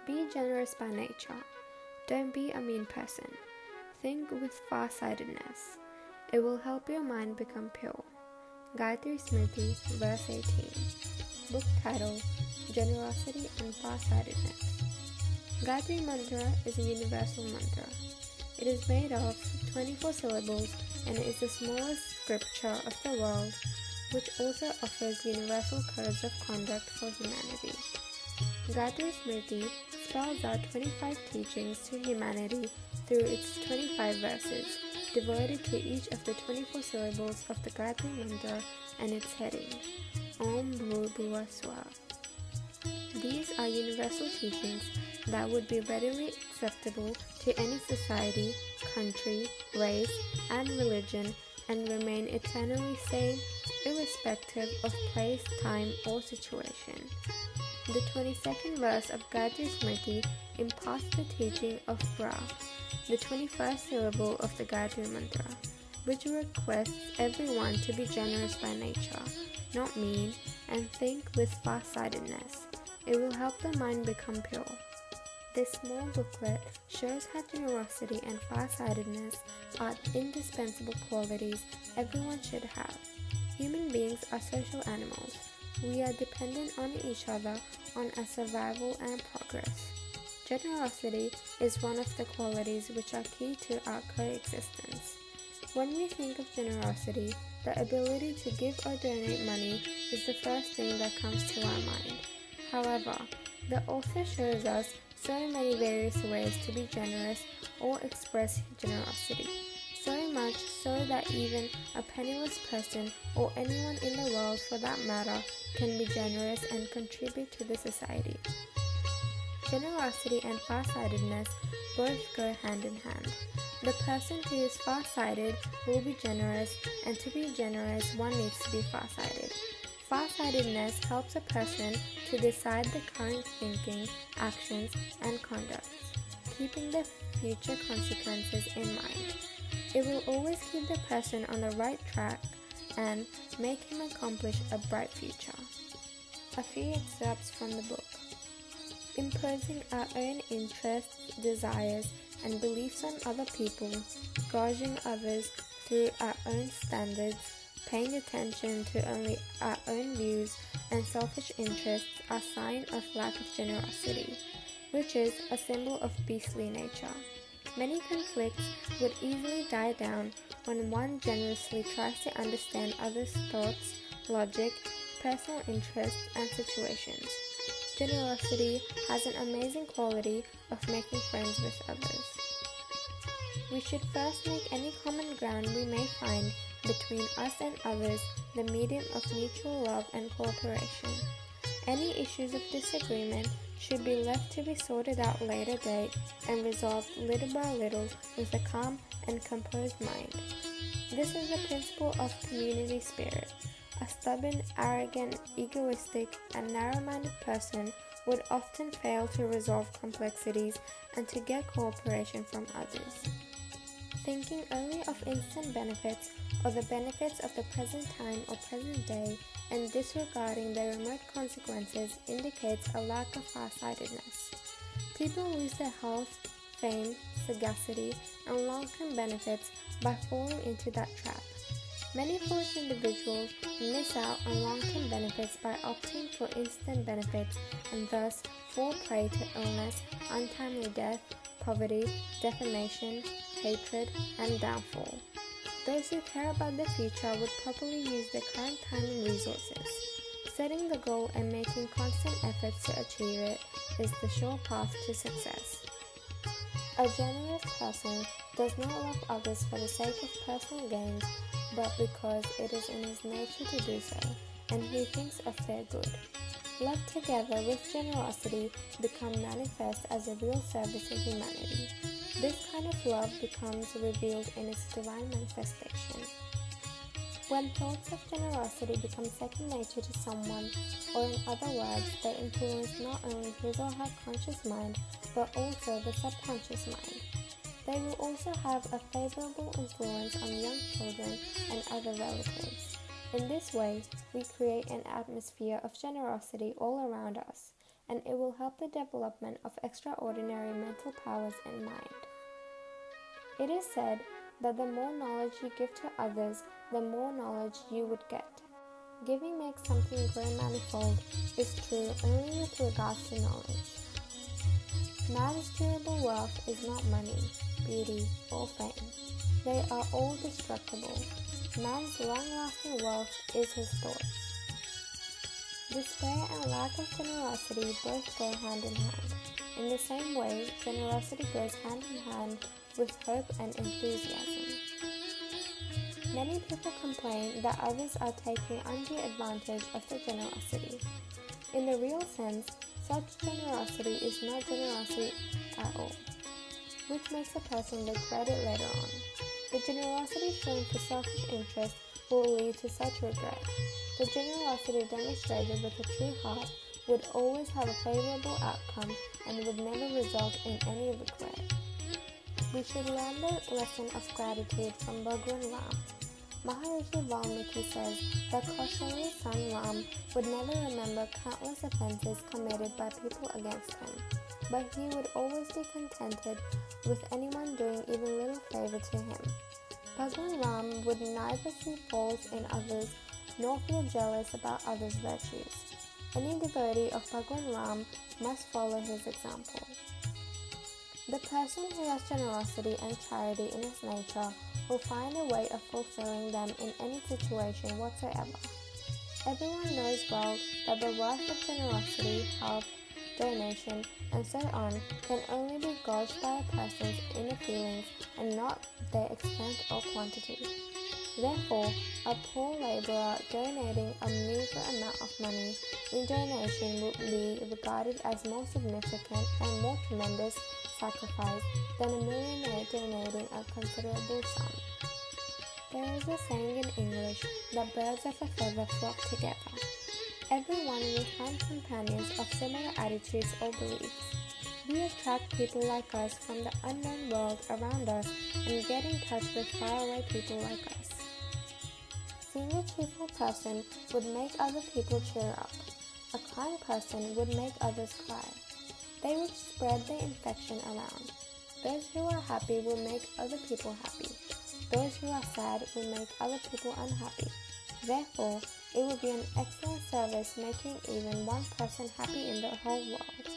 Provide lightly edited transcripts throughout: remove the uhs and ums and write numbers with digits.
Be generous by nature. Don't be a mean person. Think with far-sightedness. It will help your mind become pure. Gayatri Smriti, verse 18. Book title, Generosity and Far-Sightedness. Gayatri Mantra is a universal mantra. It is made of 24 syllables and is the smallest scripture of the world, which also offers universal codes of conduct for humanity. Gayatri Smriti spells out 25 teachings to humanity through its 25 verses, devoted to each of the 24 syllables of the Gayatri Mantra and its heading, Om Bhur Swaha. These are universal teachings that would be readily acceptable to any society, country, race, and religion and remain eternally sane, irrespective of place, time, or situation. The 22nd verse of Gayatri Smriti imparts the teaching of Bra, the 21st syllable of the Gayatri Mantra, which requests everyone to be generous by nature, not mean, and think with far-sightedness. It will help the mind become pure. This small booklet shows how generosity and far-sightedness are indispensable qualities everyone should have. Human beings are social animals. We are dependent on each other on our survival and progress. Generosity is one of the qualities which are key to our coexistence. When we think of generosity, the ability to give or donate money is the first thing that comes to our mind. However, the author shows us so many various ways to be generous or express generosity, so much so that even a penniless person or anyone in the world for that matter can be generous and contribute to the society. Generosity and far-sightedness both go hand in hand. The person who is far-sighted will be generous, and to be generous one needs to be far-sighted. Far-sightedness helps a person to decide the current thinking, actions, and conducts, keeping the future consequences in mind. It will always keep the person on the right track and make him accomplish a bright future. A few excerpts from the book. Imposing our own interests, desires, and beliefs on other people, gauging others through our own standards, paying attention to only our own views and selfish interests are sign of lack of generosity, which is a symbol of beastly nature. Many conflicts would easily die down when one generously tries to understand others' thoughts, logic, personal interests, and situations. Generosity has an amazing quality of making friends with others. We should first make any common ground we may find between us and others the medium of mutual love and cooperation. Any issues of disagreement should be left to be sorted out later date and resolved little by little with a calm and composed mind. This is the principle of community spirit. A stubborn, arrogant, egoistic, and narrow-minded person would often fail to resolve complexities and to get cooperation from others. Thinking only of instant benefits or the benefits of the present time or present day and disregarding the remote consequences indicates a lack of far-sightedness. People lose their health, fame, sagacity, and long-term benefits by falling into that trap. Many foolish individuals miss out on long-term benefits by opting for instant benefits and thus fall prey to illness, untimely death, poverty, defamation, hatred, and downfall. Those who care about the future would properly use their current time and resources. Setting the goal and making constant efforts to achieve it is the sure path to success. A generous person does not love others for the sake of personal gains, but because it is in his nature to do so, and he thinks of their good. Love together with generosity become manifest as a real service to humanity. This kind of love becomes revealed in its divine manifestation. When thoughts of generosity become second nature to someone, or in other words, they influence not only his or her conscious mind, but also the subconscious mind. They will also have a favorable influence on young children and other relatives. In this way, we create an atmosphere of generosity all around us, and it will help the development of extraordinary mental powers in mind. It is said that the more knowledge you give to others, the more knowledge you would get. Giving makes something grow manifold is true only with regards to knowledge. Man's durable wealth is not money, beauty, or fame. They are all destructible. Man's long-lasting wealth is his thoughts. Despair and lack of generosity both go hand in hand. In the same way, generosity goes hand in hand with hope and enthusiasm. Many people complain that others are taking undue advantage of their generosity. In the real sense, such generosity is not generosity at all, which makes a person regret it later on. The generosity shown for selfish interest will lead to such regret. The generosity demonstrated with a true heart would always have a favorable outcome and would never result in any regret. We should learn the lesson of gratitude from Bhagwan Ram. Maharishi Valmiki says that Kaushalya's son Ram would never remember countless offenses committed by people against him, but he would always be contented with anyone doing even little favor to him. Bhagwan Ram would neither see faults in others nor feel jealous about others' virtues. Any devotee of Bhagwan Ram must follow his example. The person who has generosity and charity in his nature will find a way of fulfilling them in any situation whatsoever. Everyone knows well that the worth of generosity, help, donation, and so on can only be gauged by a person's inner feelings and not their extent or quantity. Therefore, a poor laborer donating a meager amount of money in donation would be regarded as more significant and more tremendous sacrifice than a millionaire donating a considerable sum. There is a saying in English that birds of a feather flock together. Everyone will find companions of similar attitudes or beliefs. We attract people like us from the unknown world around us and get in touch with faraway people like us. Seeing a cheerful person would make other people cheer up. A kind person would make others cry. They would spread the infection around. Those who are happy will make other people happy. Those who are sad will make other people unhappy. Therefore, it will be an excellent service making even one person happy in the whole world.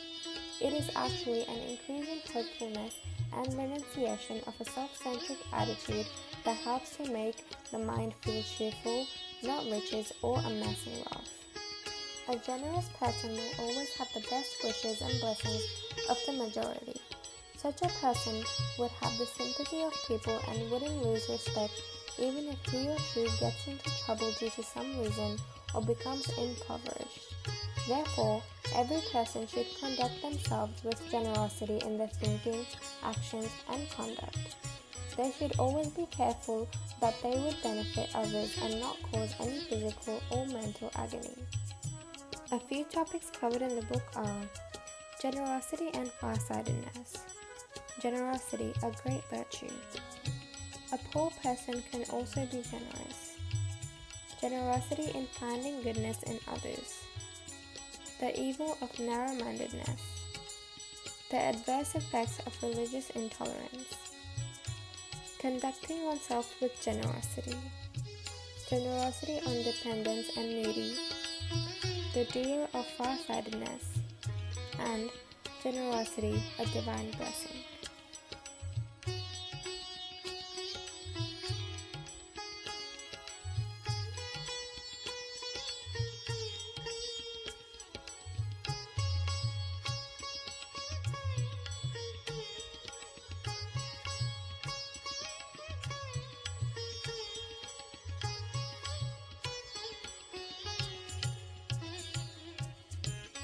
It is actually an increasing hopefulness and renunciation of a self-centered attitude that helps to make the mind feel cheerful, not riches or amassing wealth. A generous person will always have the best wishes and blessings of the majority. Such a person would have the sympathy of people and wouldn't lose respect even if he or she gets into trouble due to some reason or becomes impoverished. Therefore, every person should conduct themselves with generosity in their thinking, actions, and conduct. They should always be careful that they would benefit others and not cause any physical or mental agony. A few topics covered in the book are generosity and far-Sightedness. Generosity, a great virtue. A poor person can also be generous. Generosity in finding goodness in others. The evil of narrow-mindedness. The adverse effects of religious intolerance. Conducting oneself with generosity. Generosity on dependents and needy. The doer of far-Sightedness. And generosity, a divine blessing.